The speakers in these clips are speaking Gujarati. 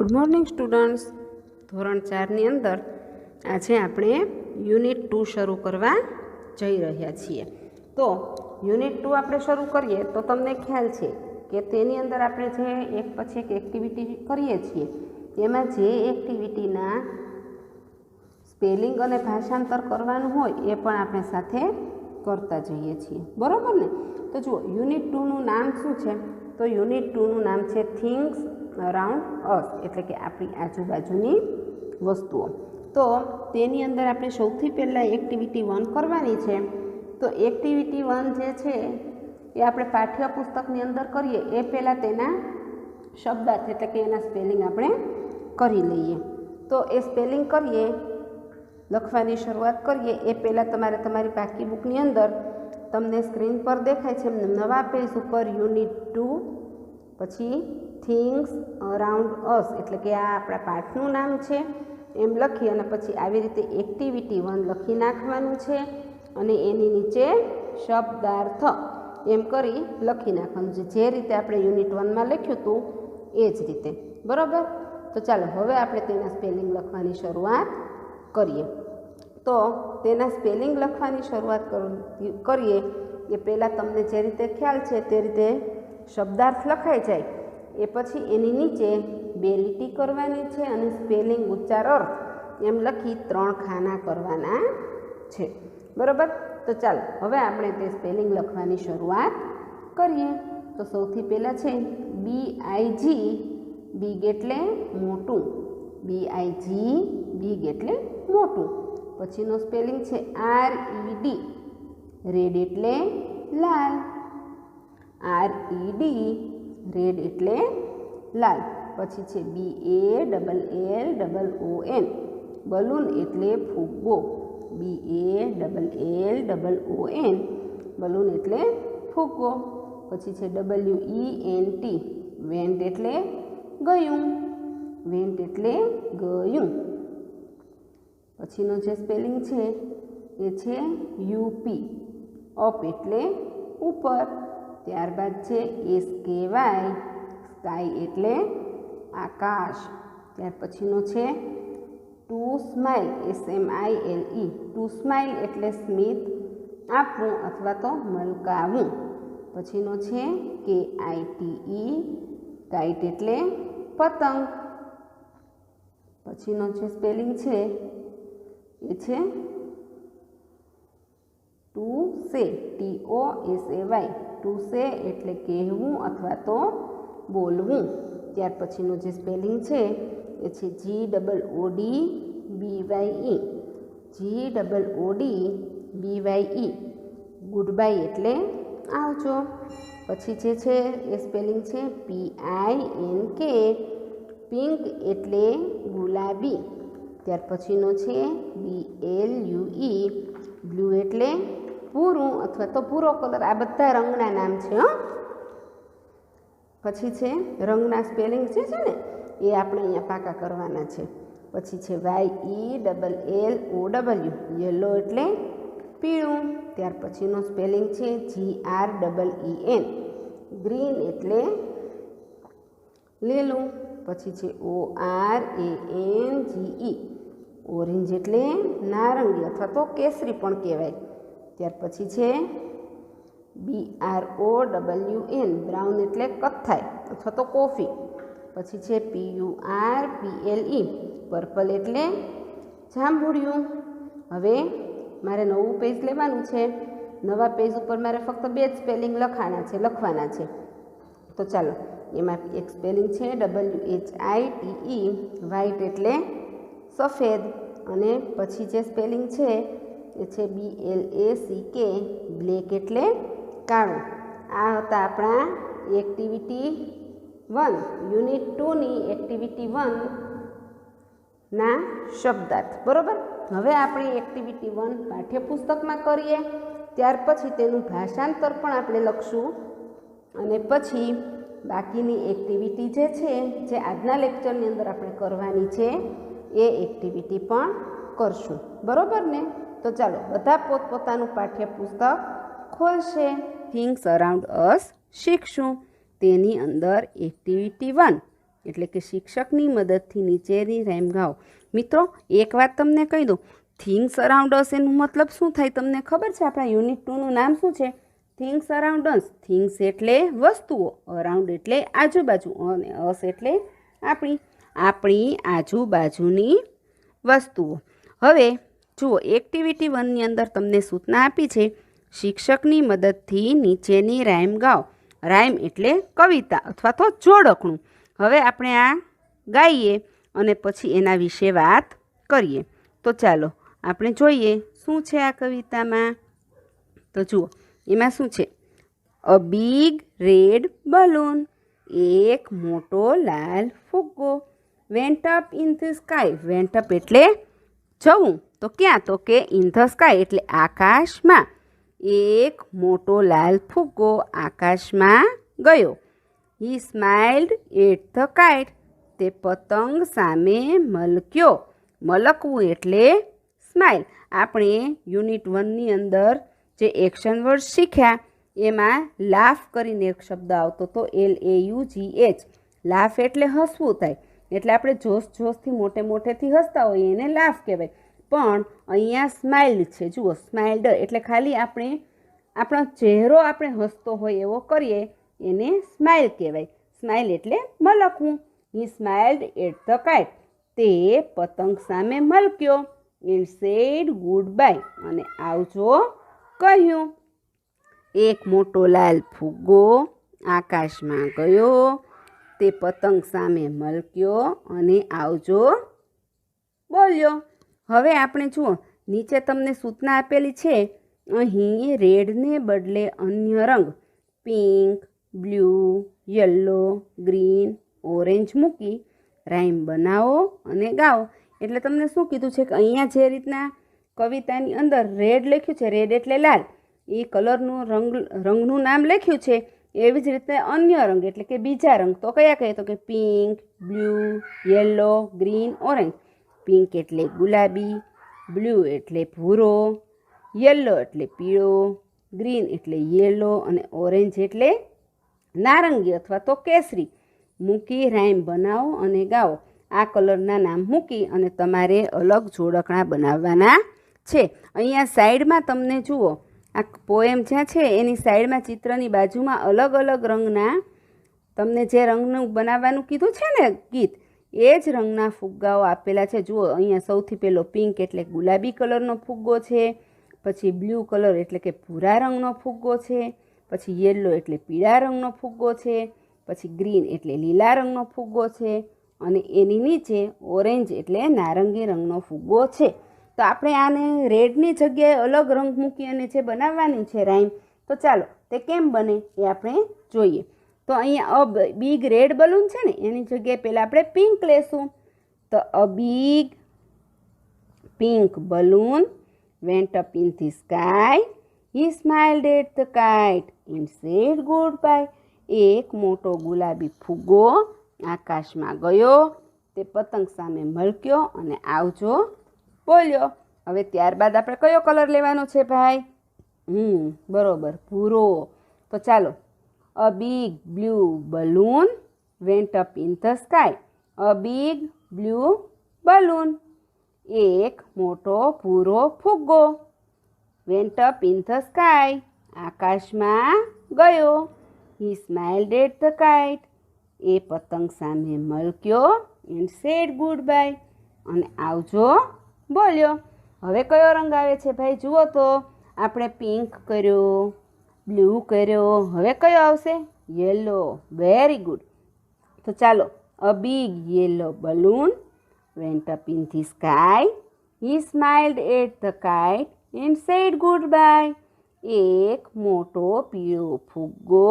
Good morning students. ધોરણ 4ની અંદર આજે આપણે યુનિટ 2 શરૂ કરવા જઈ રહ્યા છીએ. તો યુનિટ 2 આપણે શરૂ કરીએ તો તમને ખ્યાલ છે કે તેની અંદર આપણે જે એક પછી એક એક્ટિવિટી કરીએ છીએ તેમાં જે એક્ટિવિટીના સ્પેલિંગ અને ભાષાંતર કરવાનું હોય એ પણ આપણે સાથે કરતા જઈએ છીએ, બરાબર ને? તો જુઓ, યુનિટ 2નું નામ શું છે? તો યુનિટ 2નું નામ છે થિંગ્સ અરાઉન્ડ અસ, એટલે કે આપણી આજુબાજુની વસ્તુઓ. તો તેની અંદર આપણે સૌથી પહેલાં એક્ટિવિટી 1 કરવાની છે. તો એક્ટિવિટી 1 જે છે એ આપણે પાઠ્યપુસ્તકની અંદર કરીએ એ પહેલાં તેના શબ્દાર્થ એટલે કે એના સ્પેલિંગ આપણે કરી લઈએ. તો એ સ્પેલિંગ કરીએ, લખવાની શરૂઆત કરીએ એ પહેલાં તમારે તમારી પાકી બુકની અંદર તમને સ્ક્રીન પર દેખાય છે નવા પેજ ઉપર યુનિટ 2 પછી થિંગ્સ અરાઉન્ડ અસ, એટલે કે આ આપણા પાઠનું નામ છે એમ લખી અને પછી આવી રીતે એક્ટિવિટી 1 લખી નાખવાનું છે અને એની નીચે શબ્દાર્થ એમ કરી લખી નાખવાનું છે, જે રીતે આપણે યુનિટ 1માં લખ્યું હતું એ જ રીતે, બરાબર? તો ચાલો હવે આપણે તેના સ્પેલિંગ લખવાની શરૂઆત કરીએ. તો તેના સ્પેલિંગ લખવાની શરૂઆત કરીએ એ પહેલાં તમને જે રીતે ખ્યાલ છે તે રીતે શબ્દાર્થ લખાઈ જાય એ પછી એની નીચે 2 લીટી કરવાની છે અને સ્પેલિંગ ઉચ્ચાર અર્થ એમ લખી 3 ખાના કરવાના છે, બરાબર? તો ચાલો હવે આપણે તે સ્પેલિંગ લખવાની શરૂઆત કરીએ. તો સૌથી પહેલાં છે BIG, બિગ એટલે મોટું, BIG બિગ એટલે મોટું. પછીનો સ્પેલિંગ છે RED, રેડ એટલે લાલ, RED રેડ એટલે લાલ. પછી છે BALLLON, બલૂન એટલે ફુગ્ગો, BALLLON બલૂન એટલે ફુગ્ગો. પછી છે WENT, વેન્ટ એટલે ગયું, વેન્ટ એટલે ગયું. પછીનો જે સ્પેલિંગ છે એ છે UP, અપ એટલે ઉપર. ત્યારબાદ છે SKY, સ્કાય એટલે આકાશ. ત્યાર પછીનો છે to smile, SMILE, to smile એટલે સ્મિત આપવું અથવા તો મલકાવું. પછીનો છે KITE, કાઇટ એટલે પતંગ. પછીનો જે સ્પેલિંગ છે એ છે to say, TOSAY, to say એટલે કહેવું અથવા તો બોલવું. ત્યાર પછીનો જે સ્પેલિંગ છે એ છે GOODBYE, GOODBYE, ગુડ બાય એટલે આવજો. પછી જે છે એ સ્પેલિંગ છે PINK, પિંક એટલે ગુલાબી. ત્યાર પછીનો છે BLUE, બ્લુ એટલે ભૂરું અથવા તો ભૂરો કલર. આ બધા રંગના નામ છે. પછી છે રંગના સ્પેલિંગ છે ને એ આપણે અહીંયા પાકા કરવાના છે. પછી છે YELLOW, યલો એટલે પીળું. ત્યાર પછીનો સ્પેલિંગ છે GREEN, ગ્રીન એટલે લીલું. પછી છે ORANGE, ઓરેન્જ એટલે નારંગી અથવા તો કેસરી પણ કહેવાય. ત્યાર પછી છે BROWN, બ્રાઉન એટલે કથ્થાઈ અથવા તો કોફી. પછી છે PURPLE, પર્પલ એટલે જાંબુડિયું. હવે મારે નવું પેજ લેવાનું છે. નવા પેજ ઉપર મારે ફક્ત 2 જ સ્પેલિંગ લખવાના છે. તો ચાલો, એમાં એક સ્પેલિંગ છે WHITE, વ્હાઇટ એટલે સફેદ. અને પછી જે સ્પેલિંગ છે એ છે BLACK, બ્લેક એટલે કાળું. આ હતા આપણા એક્ટિવિટી 1, યુનિટ 2ની એક્ટિવિટી 1ના શબ્દાર્થ, બરાબર? હવે આપણે એક્ટિવિટી 1 પાઠ્યપુસ્તકમાં કરીએ, ત્યાર પછી તેનું ભાષાંતર પણ આપણે લખશું અને પછી બાકીની એક્ટિવિટી જે છે જે આજના લેક્ચરની અંદર આપણે કરવાની છે એ એક્ટિવિટી પણ કરશું, બરાબર ને? તો ચાલો બધા પોતપોતાનું પાઠ્યપુસ્તક ખોલશે. થિંગ્સ અરાઉન્ડ અસ શીખશું. તેની અંદર એક્ટિવિટી 1 એટલે કે શિક્ષકની મદદથી નીચેની રાઇમ ગાઓ. મિત્રો એક વાત તમને કહી દઉં, થિંગ્સ અરાઉન્ડ અસ એનું મતલબ શું થાય તમને ખબર છે? આપણા યુનિટ 2નું નામ શું છે? થિંગ્સ અરાઉન્ડ અસ. થિંગ્સ એટલે વસ્તુઓ, અરાઉન્ડ એટલે આજુબાજુ, અને અસ એટલે આપણી આજુબાજુની વસ્તુઓ. હવે જુઓ, એક્ટિવિટી 1ની અંદર તમને સૂચના આપી છે, શિક્ષકની મદદથી નીચેની રાઇમ ગાઓ. રાઇમ એટલે કવિતા અથવા તો જોડકણું. હવે આપણે આ ગાઈએ અને પછી એના વિશે વાત કરીએ. તો ચાલો આપણે જોઈએ શું છે આ કવિતામાં. તો જુઓ એમાં શું છે? અ બિગ રેડ બલૂન, એક મોટો લાલ ફુગ્ગો, went up in the sky. Went up એટલે જવું, તો ક્યાં? તો કે ઇન ધ સ્કાય એટલે આકાશમાં. એક મોટો લાલ ફુગ્ગો આકાશમાં ગયો. He smiled at the kite. તે પતંગ સામે મલક્યો. મલકવું એટલે સ્માઇલ. આપણે યુનિટ 1ની અંદર જે એક્શન વર્ડ શીખ્યા એમાં લાફ કરીને એક શબ્દ આવતો હતો, LAUGH. લાફ એટલે હસવું થાય, એટલે આપણે જોશથી મોટેથી હસતા હોઈએ એને લાફ કહેવાય. પણ અહીંયા સ્માઇલ્ડ છે, જુઓ સ્માઇલ્ડ એટલે ખાલી આપણે આપણો ચહેરો આપણે હસતો હોય એવો કરીએ એને સ્માઇલ કહેવાય. સ્માઇલ એટલે મલકવું. He smiled at the kite. તે પતંગ સામે મલક્યો. And said goodbye. અને આવજો કહ્યું. એક મોટો લાલ ફુગ્ગો આકાશમાં ગયો. તે પતંગ સામે મલક્યો અને આવજો બોલ્યો. હવે આપણે જુઓ નીચે તમને સૂચના આપેલી છે. અહીં રેડને બદલે અન્ય રંગ pink, blue, yellow, green, orange મૂકી રાઇમ બનાવો અને ગાઓ. એટલે તમને શું કીધું છે કે અહીંયા જે રીતના કવિતાની અંદર રેડ લખ્યું છે, રેડ એટલે લાલ, એ કલરનું રંગનું નામ લખ્યું છે, એવી જ રીતે અન્ય રંગ એટલે કે બીજા રંગ તો કયા કહીએ? તો કે pink, blue, yellow, green, orange. Pink એટલે ગુલાબી, બ્લુ એટલે ભૂરો, યલો એટલે પીળો, ગ્રીન એટલે યલો અને ઓરેન્જ એટલે નારંગી અથવા તો કેસરી મૂકી રાઇમ બનાવો અને ગાઓ. આ કલરના નામ મૂકી અને તમારે અલગ જોડકણા બનાવવાના છે. અહીંયા સાઈડમાં તમને જુઓ આ પોએમ જ્યાં છે એની સાઈડમાં ચિત્રની બાજુમાં અલગ અલગ રંગના તમને જે રંગનું બનાવવાનું કીધું છે ને ગીત, એ જ રંગના ફુગ્ગાઓ આપેલા છે. જુઓ અહીંયા સૌથી પહેલો પિંક એટલે ગુલાબી કલરનો ફુગ્ગો છે, પછી બ્લુ કલર એટલે કે ભૂરા રંગનો ફુગ્ગો છે, પછી યલો એટલે પીળા રંગનો ફુગ્ગો છે, પછી ગ્રીન એટલે લીલા રંગનો ફુગ્ગો છે, અને એની નીચે ઓરેન્જ એટલે નારંગી રંગનો ફુગ્ગો છે. તો આપણે આને રેડની જગ્યાએ અલગ રંગ મૂકી અને જે બનાવવાની છે રાઇમ, તો ચાલો તે કેમ બને એ આપણે જોઈએ. તો અહીંયા બિગ રેડ બલૂન છે ને એની જગ્યાએ પહેલાં આપણે પિંક લેશું. તો a big pink balloon went up in the sky. He smiled at the kite and said goodbye. એક મોટો ગુલાબી ફુગ્ગો આકાશમાં ગયો. તે પતંગ સામે મલક્યો અને આવજો બોલ્યો. હવે ત્યારબાદ આપણે કયો કલર લેવાનો છે ભાઈ? બરોબર, ભૂરો. તો ચાલો, a big blue balloon went up in the sky. A big blue balloon. એક મોટો ભૂરો ફુગ્ગો went up in the sky. આકાશમાં ગયો. He smiled at the kite. એ પતંગ સામે મલક્યો and said goodbye. અને આવજો બોલ્યો. હવે કયો રંગ આવે છે ભાઈ? જુઓ તો આપણે પિંક કર્યો, બ્લુ કર્યો, હવે કયો આવશે? યલો. Very good. તો ચાલો, a big yellow balloon went up in the sky. He smiled at the kite and said goodbye. એક મોટો પીળો ફુગ્ગો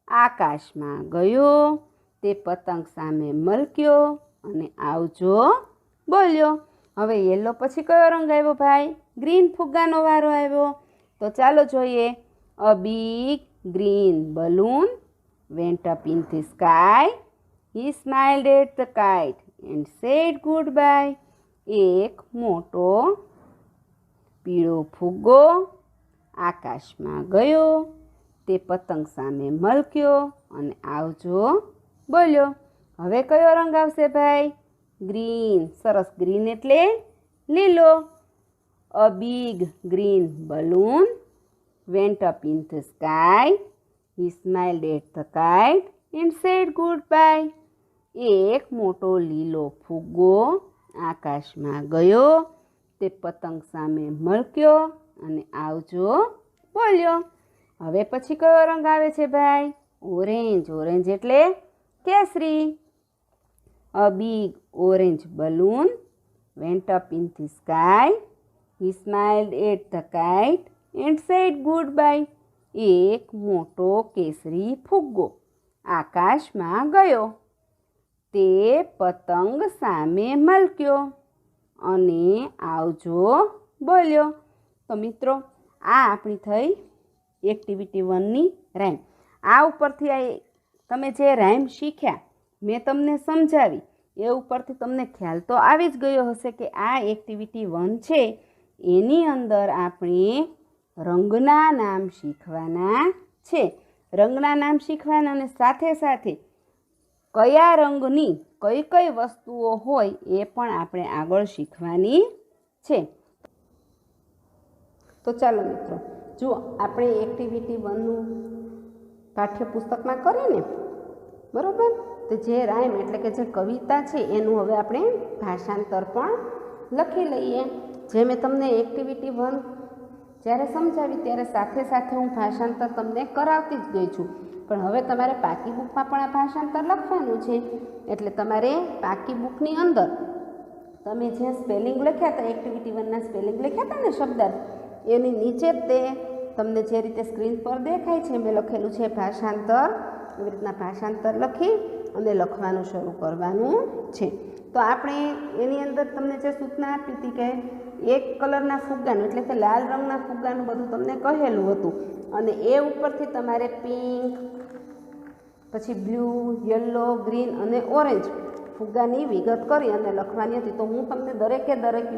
આકાશમાં ગયો. તે પતંગ સામે મલક્યો અને આવજો બોલ્યો. હવે યલો પછી કયો રંગ આવ્યો ભાઈ? ગ્રીન ફુગ્ગાનો વારો આવ્યો. તો ચાલો જોઈએ. A big green balloon went up in the sky. He smiled at the kite and said goodbye. એક મોટો પીળો ફુગ્ગો આકાશમાં ગયો. તે પતંગ સામે મલક્યો અને આવજો બોલ્યો. હવે કયો રંગ આવશે ભાઈ? ગ્રીન. સરસ. ગ્રીન એટલે લીલો. A big green balloon went up in the sky. He smiled at the kite and said goodbye. એક મોટો લીલો ફુગ્ગો આકાશમાં ગયો. તે પતંગ સામે મળક્યો અને આવજો બોલ્યો. હવે પછી કયો રંગ આવે છે ભાઈ? ઓરેન્જ. ઓરેન્જ એટલે કેસરી. A big orange balloon went up in the sky. He smiled at the kite and said goodbye. એક મોટો કેસરી ફુગ્ગો આકાશમાં ગયો. તે પતંગ સામે મલક્યો અને આવજો બોલ્યો. તો મિત્રો, આ આપણી થઈ એક્ટિવિટી 1ની રાઇમ. આ ઉપરથી તમે જે રાઇમ શીખ્યા, મેં તમને સમજાવી, એ ઉપરથી તમને ખ્યાલ તો આવી જ ગયો હશે કે આ એક્ટિવિટી 1 છે. એની અંદર આપણે રંગના નામ શીખવાના છે. રંગના નામ શીખવાના અને સાથે સાથે કયા રંગની કઈ કઈ વસ્તુઓ હોય એ પણ આપણે આગળ શીખવાની છે. તો ચાલો મિત્રો, જુઓ, આપણે એક્ટિવિટી 1નું પાઠ્યપુસ્તકમાં કરીને બરાબર, તો જે રાઇમ એટલે કે જે કવિતા છે એનું હવે આપણે ભાષાંતર પણ લખી લઈએ. જે મેં તમને એક્ટિવિટી 1 જ્યારે સમજાવી ત્યારે સાથે સાથે હું ભાષાંતર તમને કરાવતી જ ગઈ છું. પણ હવે તમારે પાકી બુકમાં પણ આ ભાષાંતર લખવાનું છે. એટલે તમારે પાકી બુકની અંદર તમે જે સ્પેલિંગ લખ્યા હતા, એક્ટિવિટી 1ના સ્પેલિંગ લખ્યા હતા ને શબ્દાર્થ, એની નીચે જ તે તમને જે રીતે સ્ક્રીન પર દેખાય છે મેં લખેલું છે ભાષાંતર. એવી રીતના ભાષાંતર લખી અને લખવાનું શરૂ કરવાનું છે. તો આપણે એની અંદર તમને જે સૂચના આપી હતી કે એક કલરના ફુગ્ગાનું એટલે કે લાલ રંગના ફુગ્ગાનું બધું તમને કહેલું હતું અને એ ઉપરથી તમારે પિંક, પછી બ્લુ, યલો, ગ્રીન અને ઓરેન્જ ફુગ્ગાની વિગત કરી અને લખવાની હતી. તો હું તમને દરેકે દરેક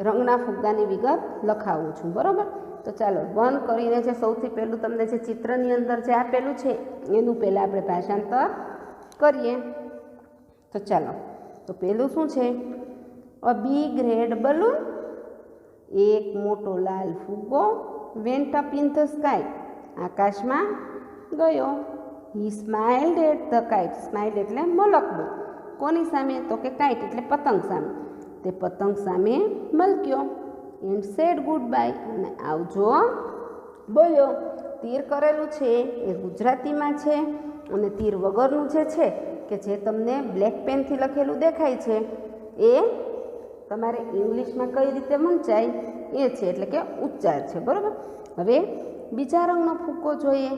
રંગના ફુગ્ગાની વિગત લખાવું છું. બરાબર? તો ચાલો 1 કરીને જે સૌથી પહેલું તમને જે ચિત્રની અંદર જે આપેલું છે એનું પહેલાં આપણે ભાષાંતર કરીએ. તો ચાલો, તો પહેલું શું છે? અ બિગ રેડ બલૂન, એક મોટો લાલ ફુગ્ગો went up in the sky, આકાશમાં ગયો. He smiled at the kite, smiled એટલે મલકવું. કોની સામે? તો કે કાઇટ એટલે પતંગ સામે. તે પતંગ સામે મલક્યો. and said goodbye, અને આવજો બોલ્યો. તીર કરેલું છે એ ગુજરાતીમાં છે અને તીર વગરનું જે છે કે જે તમને બ્લેક પેનથી લખેલું દેખાય છે એ તમારે ઇંગ્લિશમાં કઈ રીતે વંચાય એ છે, એટલે કે ઉચ્ચાર છે. બરાબર? હવે બીજા રંગનો ફુગ્ગો જોઈએ.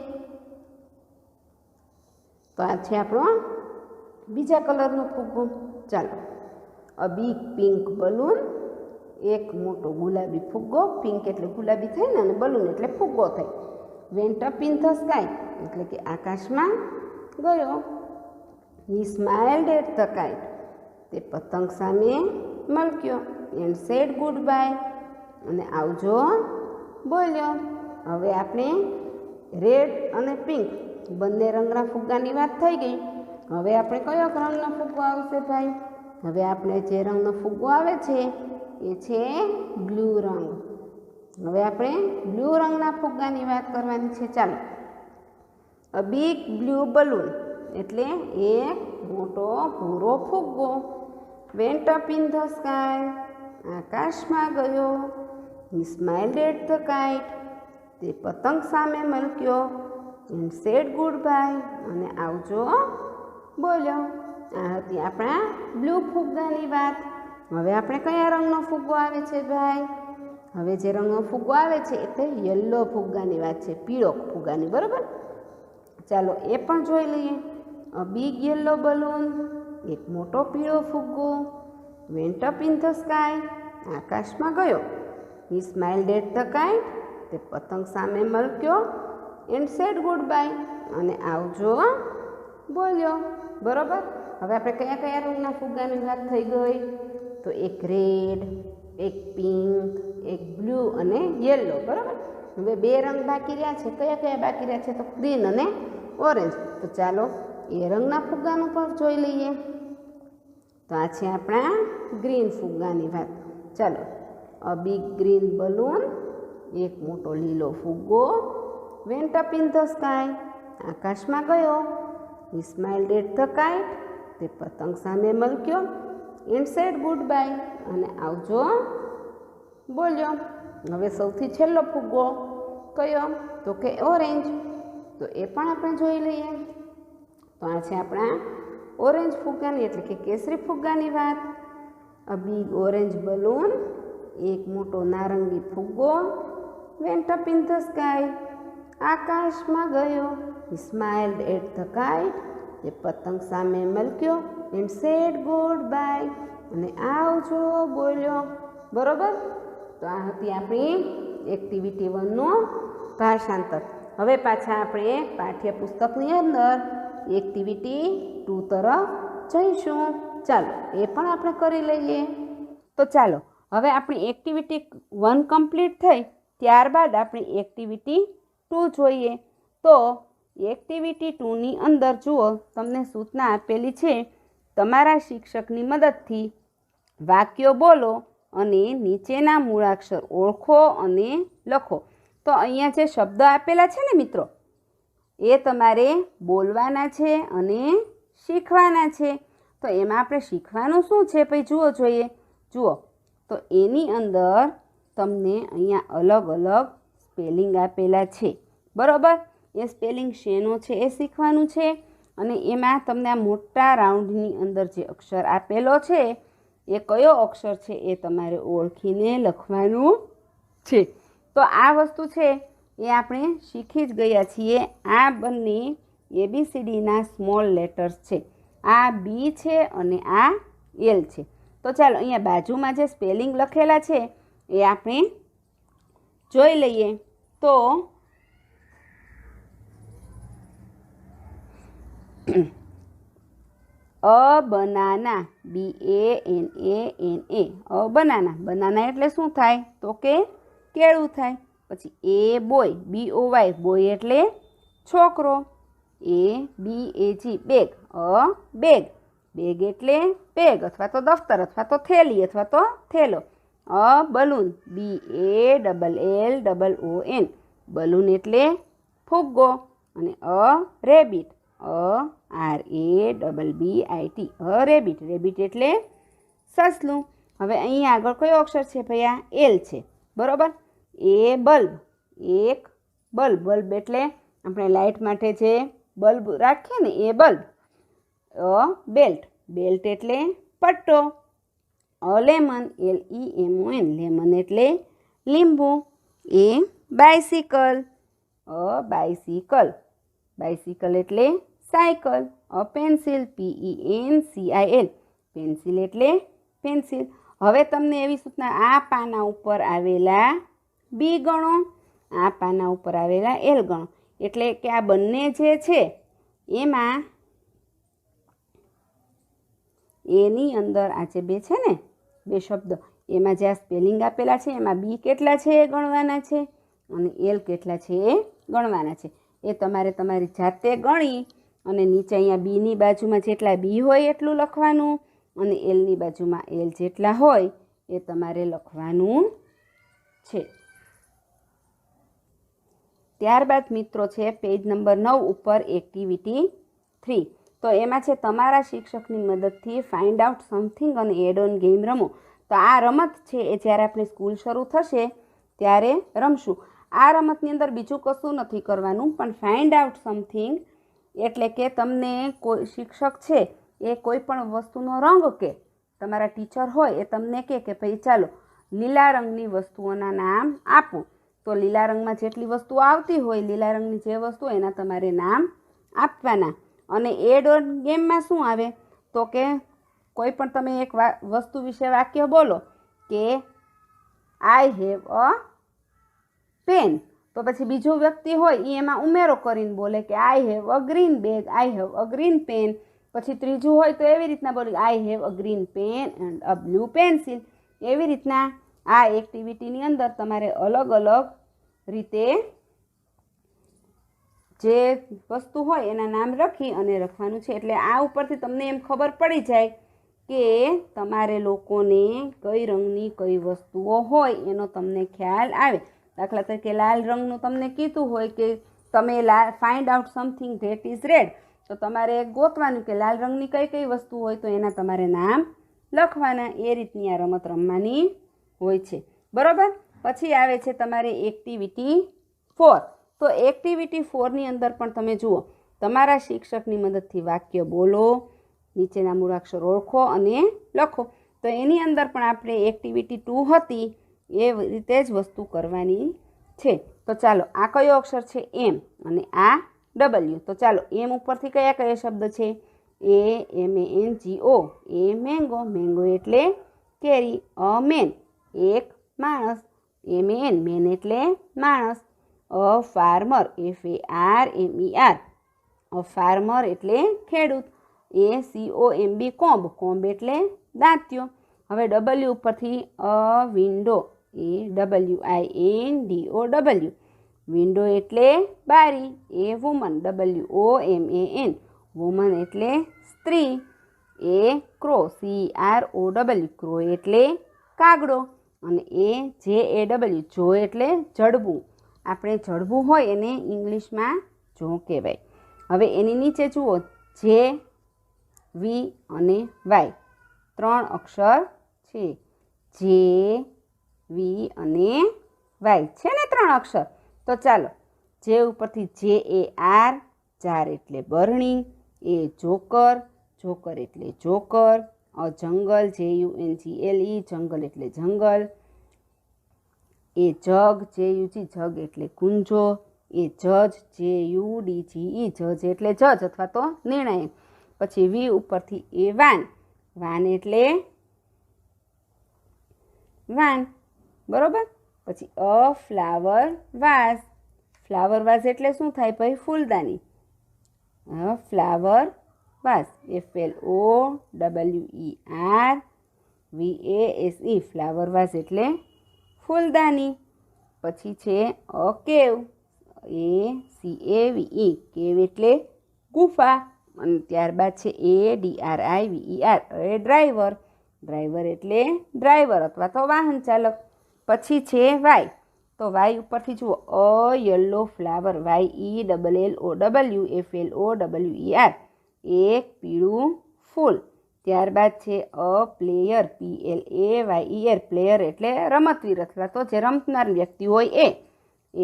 તો આ છે આપણો બીજા કલરનો ફુગ્ગો. ચાલો, અ બિગ પિંક બલૂન, એક મોટો ગુલાબી ફુગ્ગો. પિંક એટલે ગુલાબી થાય ને અને બલૂન એટલે ફુગ્ગો થાય. went up in the sky એટલે કે આકાશમાં ગયો. He smiled at the kite, તે પતંગ સામે મલક્યો. and said goodbye, અને આવજો બોલ્યો. હવે આપણે રેડ અને પિંક બંને રંગના ફુગ્ગાની વાત થઈ ગઈ. હવે આપણે કયો રંગનો ફુગ્ગો આવશે ભાઈ? હવે આપણે જે રંગનો ફુગ્ગો આવે છે એ છે બ્લુ રંગ. હવે આપણે બ્લુ રંગના ફુગ્ગાની વાત કરવાની છે. ચાલો, અ બિગ બ્લુ બલૂન એટલે એક મોટો ભૂરો ફુગ્ગો went up in the sky, આકાશમાં ગયો. He smiled at the kite, તે પતંગ સામે મલક્યો. and said goodbye, અને આવજો બોલ્યો. આ હતી આપણા બ્લુ ફુગ્ગાની વાત. હવે આપણે કયા રંગનો ફુગ્ગો આવે છે ભાઈ? હવે જે રંગનો ફુગ્ગો આવે છે એ તે યલો ફુગ્ગાની વાત છે, પીળો ફુગ્ગાની. બરાબર? ચાલો એ પણ જોઈ લઈએ. અ બિગ યલો બલૂન, એક મોટો પીળો ફુગ્ગો went up in the sky, આકાશમાં ગયો. He smiled at the kite, તે પતંગ સામે મલક્યો. and said goodbye, અને આવજો બોલ્યો. બરાબર? હવે આપણે કયા કયા રંગના ફુગ્ગાની વાત થઈ ગઈ? તો એક રેડ, એક પિંક, એક બ્લુ અને યલો. બરાબર? હવે 2 રંગ બાકી રહ્યા છે. કયા કયા બાકી રહ્યા છે? તો ગ્રીન અને ઓરેન્જ. તો ચાલો એ રંગના ફુગ્ગાનું પણ જોઈ લઈએ. તો આ છે આપણા ગ્રીન ફુગ્ગાની વાત. ચાલો, અ બિગ ગ્રીન બલૂન, એક મોટો લીલો ફુગ્ગો, went up in the sky, આકાશમાં ગયો. He smiled at the kite, તે પતંગ સામે મલક્યો. એન્ડ સેડ ગુડ બાય, અને આવજો બોલ્યો. હવે સૌથી છેલ્લો ફુગ્ગો કયો? તો કે ઓરેન્જ. તો એ પણ આપણે જોઈ લઈએ. તો આ છે આપણા ઓરેન્જ ફુગ્ગાની એટલે કે કેસરી ફુગ્ગાની વાત. અ બિગ ઓરેન્જ બલૂન, એક મોટો નારંગી ફુગ્ગો, went up in the sky, આકાશમાં ગયો. He smiled at the kite, તે પતંગ સામે મલક્યો. એન્ડ સેડ ગુડ બાય, અને આવજો બોલ્યો. બરોબર? તો આ હતી આપણી એક્ટિવિટી 1નું ભાષાંતર. હવે પાછા આપણે પાઠ્યપુસ્તકની અંદર એક્ટિવિટી 2 તરફ જઈશું. ચાલો, એ પણ આપણે કરી લઈએ. તો ચાલો, હવે આપણી એક્ટિવિટી 1 કમ્પ્લીટ થઈ, ત્યારબાદ આપણી એક્ટિવિટી 2 જોઈએ. તો એક્ટિવિટી 2ની અંદર જુઓ, તમને સૂચના આપેલી છે. તમારા શિક્ષકની મદદથી વાક્યો બોલો અને નીચેના મૂળાક્ષર ઓળખો અને લખો. તો અહીંયા જે શબ્દ આપેલા છે ને મિત્રો, એ તમારે બોલવાના છે અને શીખવાના છે. તો એમાં આપણે શીખવાનું શું છે ભાઈ જુઓ જોઈએ. જુઓ, તો એની અંદર તમને અહીંયા અલગ અલગ સ્પેલિંગ આપેલા છે. બરાબર? એ સ્પેલિંગ શેનો છે એ શીખવાનું છે. અને એમાં તમને આ મોટા રાઉન્ડની અંદર જે અક્ષર આપેલો છે એ કયો અક્ષર છે એ તમારે ઓળખીને લખવાનું છે. તો આ વસ્તુ છે એ આપણે શીખી જ ગયા છીએ. આ બંને ABCDના સ્મોલ લેટર્સ છે. આ બી છે અને આ એલ છે. તો ચાલો, અહીંયા બાજુમાં જે સ્પેલિંગ લખેલા છે એ આપણે જોઈ લઈએ. તો a banana, BANANA, a banana. Banana એટલે શું થાય? તો કે કેળું થાય. પછી એ બોય, BOY, બોય એટલે છોકરો. ABAG, બેગ, અ બેગ. બેગ એટલે બેગ અથવા તો દફતર અથવા તો થેલી અથવા તો થેલો. અ બલૂન, BALLLON, બલૂન એટલે ફુગ્ગો. અને a rabbit, RABBIT, a rabbit. Rabbit એટલે સસલું. હવે અહીંયા આગળ કયો અક્ષર છે ભાઈ? આ એલ છે. બરાબર? એ બલ્બ, એક બલ્બ. બલ્બ એટલે આપણે લાઇટ માટે જે બલ્બ રાખીએ ને એ બલ્બ. અ બેલ્ટ, બેલ્ટ એટલે પટ્ટો. અ લેમન, LEMON, લેમન એટલે લીંબુ. એ બાઇસિકલ, અ બાઇસિકલ. બાઇસિકલ એટલે cycle. A pencil, PENCIL, pencil એટલે પેન્સિલ. હવે તમને એવી સૂચના, આ પાના ઉપર આવેલા બી ગણો, આ પાના ઉપર આવેલા એલ ગણો. એટલે કે આ બંને જે છે એમાં એની અંદર આ જે બે છે ને, બે શબ્દ, એમાં જે આ સ્પેલિંગ આપેલા છે એમાં બી કેટલા છે એ ગણવાના છે અને એલ કેટલા છે એ ગણવાના છે. એ તમારે તમારી જાતે ગણી અને નીચે અહીંયા બીની બાજુમાં જેટલા બી હોય એટલું લખવાનું અને એલની બાજુમાં એલ જેટલા હોય એ તમારે લખવાનું છે. ત્યારબાદ મિત્રો છે પેજ નંબર 9 ઉપર એક્ટિવિટી 3. તો એમાં છે તમારા શિક્ષકની મદદથી ફાઇન્ડ આઉટ સમથિંગ અને એડ ઓન ગેમ રમો. તો આ રમત છે એ જ્યારે આપણી સ્કૂલ શરૂ થશે ત્યારે રમશું. આ રમતની અંદર બીજું કશું નથી કરવાનું, પણ ફાઇન્ડ આઉટ સમથિંગ એટલે કે તમને કોઈ શિક્ષક છે એ કોઈ પણ વસ્તુનો રંગ કે તમારા ટીચર હોય એ તમને કહે કે ભાઈ ચાલો લીલા રંગની વસ્તુઓના નામ આપો. તો લીલા રંગમાં જેટલી વસ્તુઓ આવતી હોય, લીલા રંગની જે વસ્તુ એના તમારે નામ આપવાના. અને એડ ઓન ગેમમાં શું આવે? તો કે કોઈ પણ તમે એક વસ્તુ વિશે વાક્ય બોલો કે આઈ હેવ અ પેન, તો પછી બીજો વ્યક્તિ હોય એ એમાં ઉમેરો કરીને બોલે કે I have a green bag, I have a green pen. પછી ત્રીજું હોય તો એવી રીતના બોલે I have a green pen and a blue pencil. એવી રીતના આ એક્ટિવિટીની અંદર તમારે અલગ અલગ રીતે જે વસ્તુ હોય એના નામ લખી અને લખવાનું છે. એટલે આ ઉપરથી તમને એમ ખબર પડી જાય કે તમારે લોકોને કઈ રંગની કઈ વસ્તુઓ હોય એનો તમને ખ્યાલ આવે. દાખલા તરીકે લાલ રંગનું તમને કીધું હોય કે તમે find out something that is red, તો તમારે ગોતવાનું કે લાલ રંગની કઈ કઈ વસ્તુ હોય તો એના તમારે નામ લખવાના. એ રીતની આ રમત રમવાની હોય છે. બરાબર. પછી આવે છે તમારે એક્ટિવિટી 4. તો એક્ટિવિટી 4ની અંદર પણ તમે જુઓ, તમારા શિક્ષકની મદદથી વાક્ય બોલો, નીચેના મૂળાક્ષર ઓળખો અને લખો. તો એની અંદર પણ આપણે એક્ટિવિટી 2 હતી એ રીતે જ વસ્તુ કરવાની છે. તો ચાલો, આ કયો અક્ષર છે? એમ, અને આ ડબલ્યુ. તો ચાલો, એમ ઉપરથી કયા કયા શબ્દ છે? AMANGO. એ મેંગો. મેંગો એટલે કેરી. અ મેન, એક માણસ. MAN, મેન એટલે માણસ. A farmer. FARMER. A farmer એટલે ખેડૂત. ACOMB, કોંબ. કોંબ એટલે દાંત્યો. હવે ડબલ્યુ ઉપરથી અ વિન્ડો. AWINDO. વિન્ડો એટલે બારી. એ વુમન. WOMAN. વુમન એટલે સ્ત્રી. એ ક્રો. CROW. ક્રો એટલે કાગડો. અને JAW. જો એટલે જડબું. આપણે જડબું હોય એને ઇંગ્લિશમાં જો કહેવાય. હવે એની નીચે જુઓ, જે, વી અને વાય 3 અક્ષર છે. જે, વી અને વાય છે ને 3 અક્ષર. તો ચાલો, જે ઉપરથી JAR, જાર એટલે બરણી. એ જોકર. જોકર એટલે જોકર. અ જંગલ. JUNGLE, જંગલ એટલે જંગલ. એ જગ. JUG, જગ એટલે કુંજો. એ જજ. JUDGE, જજ એટલે જજ અથવા તો નિર્ણય. પછી વી ઉપરથી એ વાન. વાન એટલે વાન. બરોબર. પછી a flower vase. Flower vase એટલે શું થાય ભાઈ? ફૂલદાની. Flower vase. FLOWER flower vase એટલે ફૂલદાની. પછી છે અ કેવ. ACAVE, કેવ એટલે ગુફા. અને ત્યારબાદ છે ADRIVER, એ ડ્રાઈવર. ડ્રાઈવર એટલે ડ્રાઈવર અથવા તો વાહન ચાલક. પછી છે વાય. તો વાય ઉપરથી જુઓ, અ યલો ફ્લાવર. YELLOWFLOWER, એક પીળું ફૂલ. ત્યારબાદ છે અ પ્લેયર. PLAYER, પ્લેયર એટલે રમતવીર અથવા તો જે રમનાર વ્યક્તિ હોય એ. એ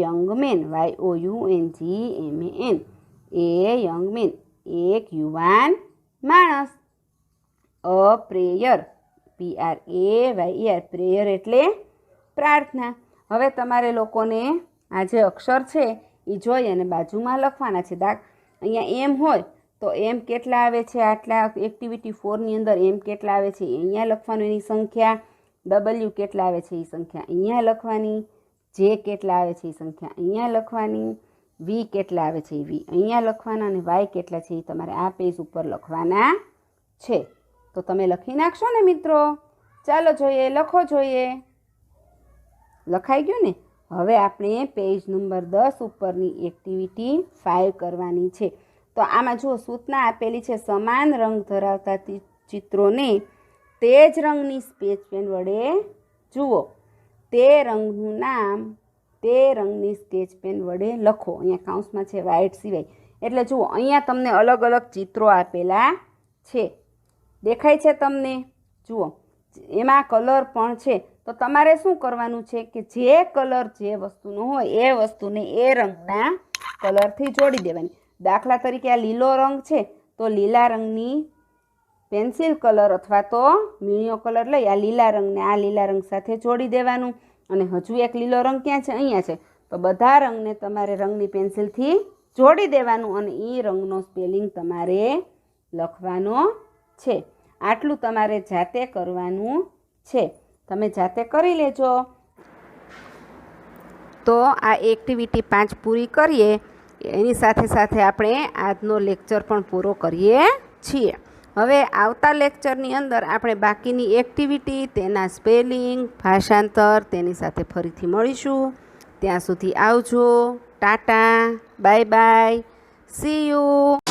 યંગ મેન. YOUNGMAN, એ યંગ મેન, એક યુવાન માણસ. અ પ્રેયર. PRAYER, પ્રેયર એટલે પ્રાર્થના. હવે તમારે લોકોને આ જે અક્ષર છે એ જોઈ અને બાજુમાં લખવાના છે. અહીંયા એમ હોય તો એમ કેટલા આવે છે? આટલા એક્ટિવિટી 4ની અંદર એમ કેટલા આવે છે અહીંયા લખવાનું, એની સંખ્યા. ડબલ્યુ કેટલા આવે છે એ સંખ્યા અહીંયા લખવાની. જે કેટલા આવે છે એ સંખ્યા અહીંયા લખવાની. વી કેટલા આવે છે એ વી અહીંયા લખવાના. અને વાય કેટલા છે એ તમારે આ પેજ ઉપર લખવાના છે. તો તમે લખી નાખશો ને મિત્રો? ચાલો જોઈએ, લખો જોઈએ. લખાઈ ગયું ને? હવે આપણે પેજ નંબર 10 ઉપરની એક્ટિવિટી 5 કરવાની છે. તો આમાં જુઓ, સૂચના આપેલી છે. સમાન રંગ ધરાવતા ચિત્રોને તે જ રંગની સ્કેચ પેન વડે જુઓ. તે રંગનું નામ તે રંગની સ્કેચ પેન વડે લખો. અહીંયા કાઉન્સમાં છે વ્હાઇટ સિવાય. એટલે જુઓ, અહીંયા તમને અલગ અલગ ચિત્રો આપેલા છે. દેખાય છે તમને? જુઓ, એમાં કલર પણ છે. તો તમારે શું કરવાનું છે કે જે કલર જે વસ્તુનો હોય એ વસ્તુને એ રંગના કલરથી જોડી દેવાની. દાખલા તરીકે આ લીલો રંગ છે તો લીલા રંગની પેન્સિલ કલર અથવા તો મીણિયો કલર લઈ આ લીલા રંગને આ લીલા રંગ સાથે જોડી દેવાનું. અને હજુ એક લીલો રંગ ક્યાં છે? અહીંયા છે. તો બધા રંગને તમારે રંગની પેન્સિલથી જોડી દેવાનું અને એ રંગનો સ્પેલિંગ તમારે લખવાનો છે. આટલું તમારે જાતે કરવાનું છે. તમે જાતે કરી લેજો. તો આ એક્ટિવિટી 5 પૂરી કરીએ. એની સાથે સાથે આપણે આજનો લેક્ચર પણ પૂરો કરીએ છીએ. હવે આવતા લેક્ચરની અંદર આપણે બાકીની એક્ટિવિટી, તેના સ્પેલિંગ, ભાષાંતર તેની સાથે ફરીથી મળીશું. ત્યાં સુધી આવજો. Tata, bye bye, C you.